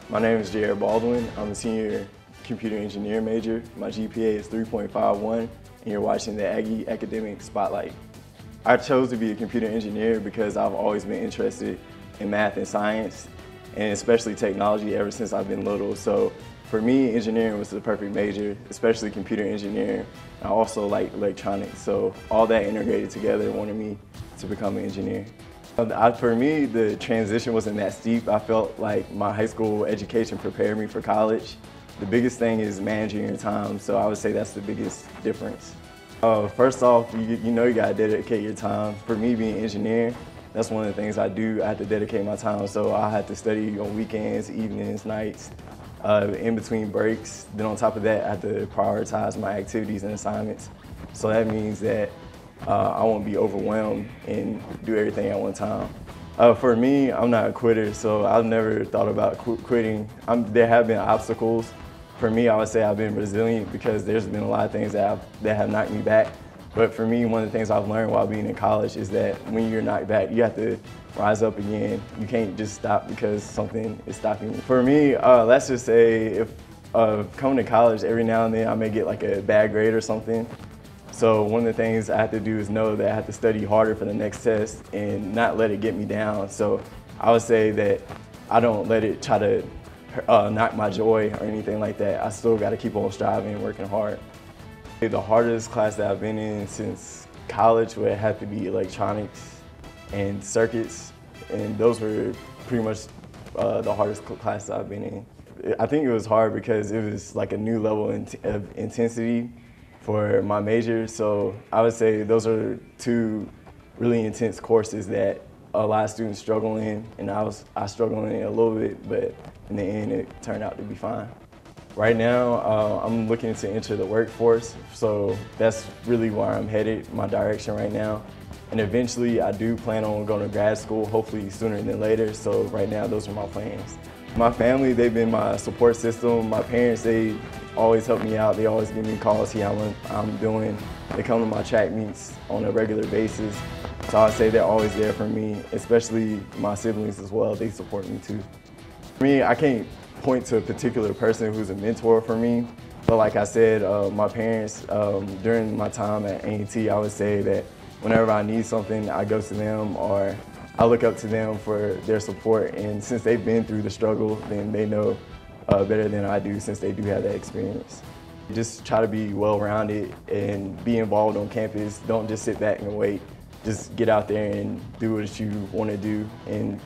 My name is Baldwin. I'm a senior computer engineer major. My GPA is 3.51, and you're watching the Aggie Academic Spotlight. I chose to be a computer engineer because I've always been interested in math and science, and especially technology ever since I've been little. So for me, engineering was the perfect major, especially computer engineering. I also like electronics, so all that integrated together wanted me to become an engineer. For me, the transition wasn't that steep. I felt like my high school education prepared me for college. The biggest thing is managing your time, so I would say that's the biggest difference. First off, you know you gotta dedicate your time. For me, being an engineer, that's one of the things I do. I have to dedicate my time, so I have to study on weekends, evenings, nights, in between breaks. Then on top of that, I have to prioritize my activities and assignments. So that means that I won't be overwhelmed and do everything at one time. For me, I'm not a quitter, so I've never thought about quitting. There have been obstacles. For me, I would say I've been resilient because there's been a lot of things that have knocked me back. But for me, one of the things I've learned while being in college is that when you're knocked back, you have to rise up again. You can't just stop because something is stopping you. For me, let's just say if coming to college, every now and then I may get like a bad grade or something. So one of the things I have to do is know that I have to study harder for the next test and not let it get me down. So I would say that I don't let it try to knock my joy or anything like that. I still got to keep on striving and working hard. The hardest class that I've been in since college would have to be electronics and circuits, and those were pretty much the hardest classes I've been in. I think it was hard because it was like a new level of intensity for my major, so I would say those are two really intense courses that a lot of students struggle in, and I struggled in it a little bit, but in the end it turned out to be fine. Right now, I'm looking to enter the workforce, so that's really where I'm headed, my direction right now. And eventually, I do plan on going to grad school, hopefully sooner than later, so right now, those are my plans. My family, they've been my support system. My parents, they always help me out. They always give me calls, see how I'm doing. They come to my track meets on a regular basis. So I'd say they're always there for me, especially my siblings as well. They support me too. For me, I can't point to a particular person who's a mentor for me, but like I said, my parents, during my time at A&T, I would say that whenever I need something, I go to them, or I look up to them for their support, and since they've been through the struggle, then they know better than I do since they do have that experience. Just try to be well-rounded and be involved on campus. Don't just sit back and wait. Just get out there and do what you want to do and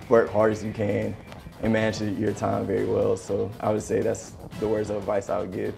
work hard as you can and manage your time very well. So I would say that's the words of advice I would give.